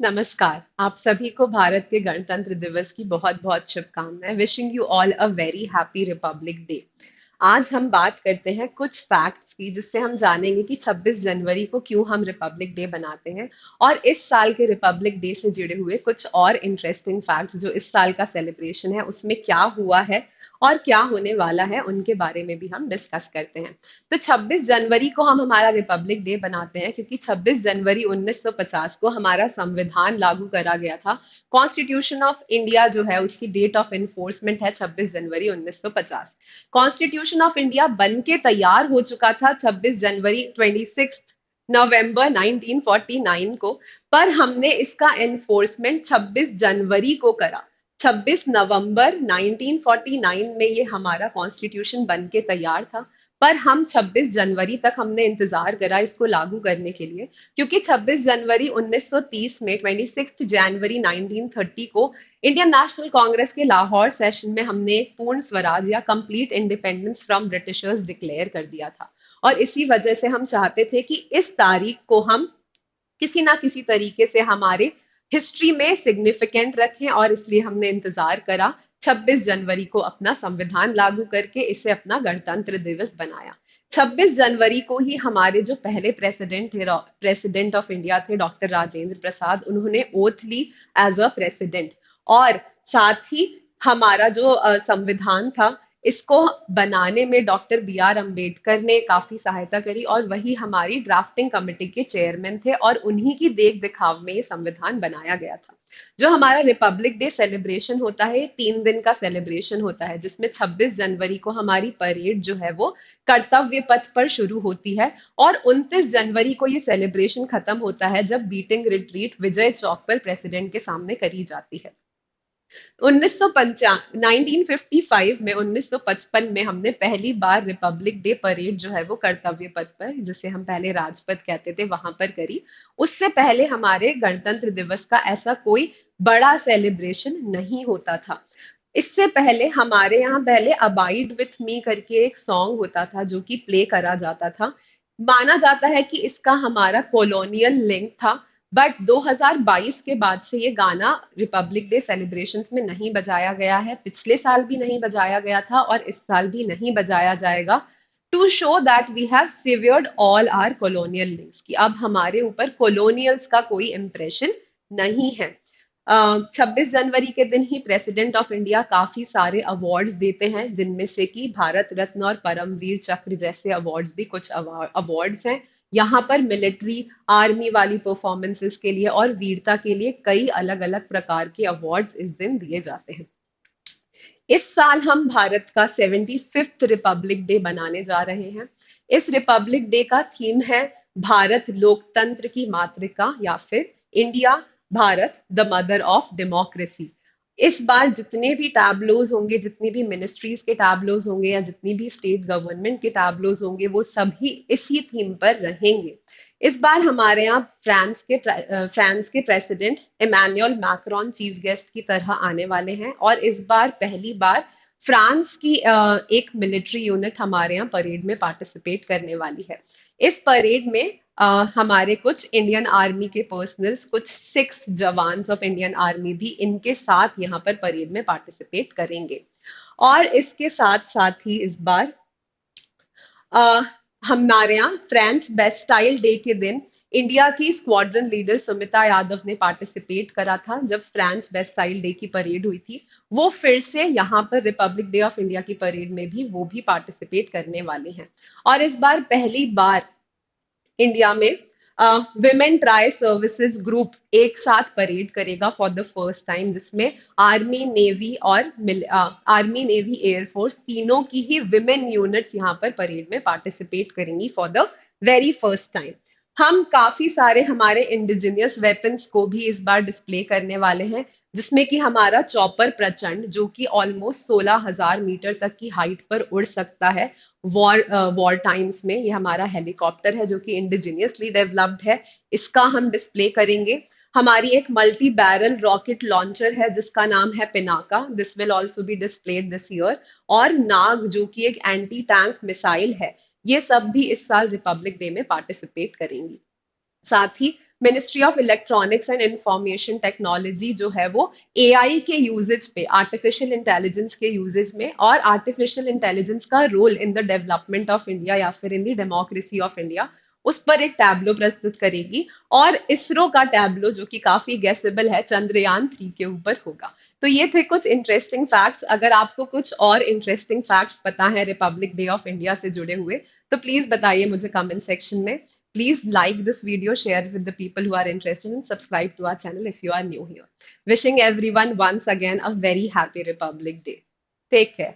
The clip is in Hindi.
नमस्कार। आप सभी को भारत के गणतंत्र दिवस की बहुत-बहुत शुभकामनाएं। Wishing you all a very happy Republic day. आज हम बात करते हैं कुछ फैक्ट्स की जिससे हम जानेंगे कि 26 जनवरी को क्यों हम रिपब्लिक डे बनाते हैं और इस साल के रिपब्लिक डे से जुड़े हुए कुछ और इंटरेस्टिंग फैक्ट्स जो इस साल का सेलिब्रेशन है उसमें क्या हुआ है और क्या होने वाला है उनके बारे में भी हम डिस्कस करते हैं। तो 26 जनवरी को हम हमारा रिपब्लिक डे बनाते हैं क्योंकि 26 जनवरी 1950 को हमारा संविधान लागू करा गया था। कॉन्स्टिट्यूशन ऑफ इंडिया जो है उसकी डेट ऑफ इन्फोर्समेंट है 26 जनवरी 1950। कॉन्स्टिट्यूशन ऑफ इंडिया बन के तैयार हो चुका था 26 जनवरी 26 नवंबर 1949 को, पर हमने इसका एनफोर्समेंट 26 जनवरी को करा। 26 नवंबर 1949 में ये हमारा कॉन्स्टिट्यूशन बन के तैयार था, पर हम 26 जनवरी तक हमने इंतजार करा इसको लागू करने के लिए, क्योंकि 26 जनवरी 1930 में 26 जनवरी 1930 को इंडियन नेशनल कांग्रेस के लाहौर सेशन में हमने एक पूर्ण स्वराज या complete independence from Britishers declare कर दिया था। और इसी वजह से हम चाहते थे कि इस तारीख को हम किसी ना किसी तरीके से हमारे हिस्ट्री में सिग्निफिकेंट रखें, और इसलिए हमने इंतजार करा 26 जनवरी को अपना संविधान लागू करके इसे अपना गणतंत्र दिवस बनाया। 26 जनवरी को ही हमारे जो पहले प्रेसिडेंट ऑफ इंडिया थे डॉक्टर राजेंद्र प्रसाद, उन्होंने ओथ ली एज अ प्रेसिडेंट। और साथ ही हमारा जो संविधान था इसको बनाने में डॉक्टर बी आर अम्बेडकर ने काफी सहायता करी, और वही हमारी ड्राफ्टिंग कमेटी के चेयरमैन थे, और उन्हीं की देख दिखाव में ये संविधान बनाया गया था। जो हमारा रिपब्लिक डे सेलिब्रेशन होता है, 3 दिन का सेलिब्रेशन होता है, जिसमें 26 जनवरी को हमारी परेड जो है वो कर्तव्य पथ पर शुरू होती है, और 29 जनवरी को ये सेलिब्रेशन खत्म होता है जब बीटिंग रिट्रीट विजय चौक पर प्रेसिडेंट के सामने करी जाती है। 1955 में 1955 में हमने पहली बार रिपब्लिक डे परेड जो है वो कर्तव्य पथ पर, जिसे हम पहले राजपथ कहते थे, वहां पर करी। उससे पहले हमारे गणतंत्र दिवस का ऐसा कोई बड़ा सेलिब्रेशन नहीं होता था। इससे पहले हमारे यहाँ पहले अबाइड विथ मी करके एक सॉन्ग होता था जो कि प्ले करा जाता था। माना जाता है कि इसका हमारा कॉलोनियल लिंक था, बट 2022 के बाद से ये गाना रिपब्लिक डे सेलिब्रेशंस में नहीं बजाया गया है। पिछले साल भी नहीं बजाया गया था और इस साल भी नहीं बजाया जाएगा, to show that we have severed all our colonial links, कि अब हमारे ऊपर कॉलोनियल्स का कोई इम्प्रेशन नहीं है। 26 जनवरी के दिन ही प्रेसिडेंट ऑफ इंडिया काफी सारे अवार्ड्स देते हैं, जिनमें से कि भारत रत्न और परमवीर चक्र जैसे अवार्ड्स भी कुछ अवार्ड्स हैं। यहाँ पर मिलिट्री आर्मी वाली परफॉर्मेंसेस के लिए और वीरता के लिए कई अलग अलग प्रकार के अवार्ड्स इस दिन दिए जाते हैं। इस साल हम भारत का 75th रिपब्लिक डे बनाने जा रहे हैं। इस रिपब्लिक डे का थीम है भारत लोकतंत्र की मातृका, या फिर India Bharat the mother of democracy. इस बार जितने भी टैबलोज होंगे, जितनी भी मिनिस्ट्रीज के टैबलोज होंगे, या जितनी भी स्टेट गवर्नमेंट के टैबलोज होंगे, वो सभी इसी थीम पर रहेंगे। इस बार हमारे यहाँ फ्रांस के president Emmanuel Macron chief guest की तरह आने वाले हैं, और इस बार पहली बार फ्रांस की एक मिलिट्री यूनिट हमारे यहाँ परेड में पार्टिसिपेट करने वाली है। इस परेड में हमारे कुछ इंडियन आर्मी के पर्सनल्स, कुछ 6 जवान्स ऑफ इंडियन आर्मी भी इनके साथ यहाँ पर परेड में पार्टिसिपेट करेंगे। और इसके साथ साथ ही इस बार अ, हमारे यहाँ फ्रेंच बेस्टाइल डे के दिन इंडिया की स्क्वाड्रन लीडर सुमिता यादव ने पार्टिसिपेट करा था जब फ्रेंच बेस्टाइल डे की परेड हुई थी। वो फिर से यहाँ पर रिपब्लिक डे ऑफ इंडिया की परेड में भी वो भी पार्टिसिपेट करने वाले हैं। और इस बार पहली बार इंडिया में विमेन ट्राई सर्विसेज ग्रुप एक साथ परेड करेगा फॉर द फर्स्ट टाइम, जिसमें आर्मी नेवी एयरफोर्स तीनों की ही विमेन यूनिट्स यहाँ पर परेड में पार्टिसिपेट करेंगी for the very first time. हम काफी सारे हमारे इंडिजिनियस वेपन्स को भी इस बार डिस्प्ले करने वाले हैं, जिसमें कि हमारा चॉपर प्रचंड, जो कि ऑलमोस्ट 16,000 मीटर तक की हाइट पर उड़ सकता है। वॉर टाइम्स में ये हमारा हेलीकॉप्टर है जो कि इंडिजीनियसली डेवलप्ड है, इसका हम डिस्प्ले करेंगे। हमारी एक मल्टी बैरल रॉकेट लॉन्चर है जिसका नाम है Pinaka, this will also be displayed this year. और नाग जो कि एक एंटी टैंक मिसाइल है, ये सब भी इस साल रिपब्लिक डे में पार्टिसिपेट करेंगी। साथ ही ministry of electronics and information technology जो है वो एआई के यूजेज पे, आर्टिफिशियल इंटेलिजेंस के यूजेज में और आर्टिफिशियल इंटेलिजेंस का role in the development of India या फिर in the democracy of India, उस पर एक टैब्लो प्रस्तुत करेगी। और इसरो का टैब्लो जो कि काफी गेसेबल है, चंद्रयान 3 के ऊपर होगा। तो ये थे कुछ इंटरेस्टिंग फैक्ट्स। अगर आपको कुछ और इंटरेस्टिंग फैक्ट्स पता है रिपब्लिक डे ऑफ इंडिया से जुड़े हुए, तो प्लीज बताइए मुझे कमेंट सेक्शन में। Please like this video, share with the people who are interested, and subscribe to our channel if you are new here. Wishing everyone once again a very happy Republic Day. Take care.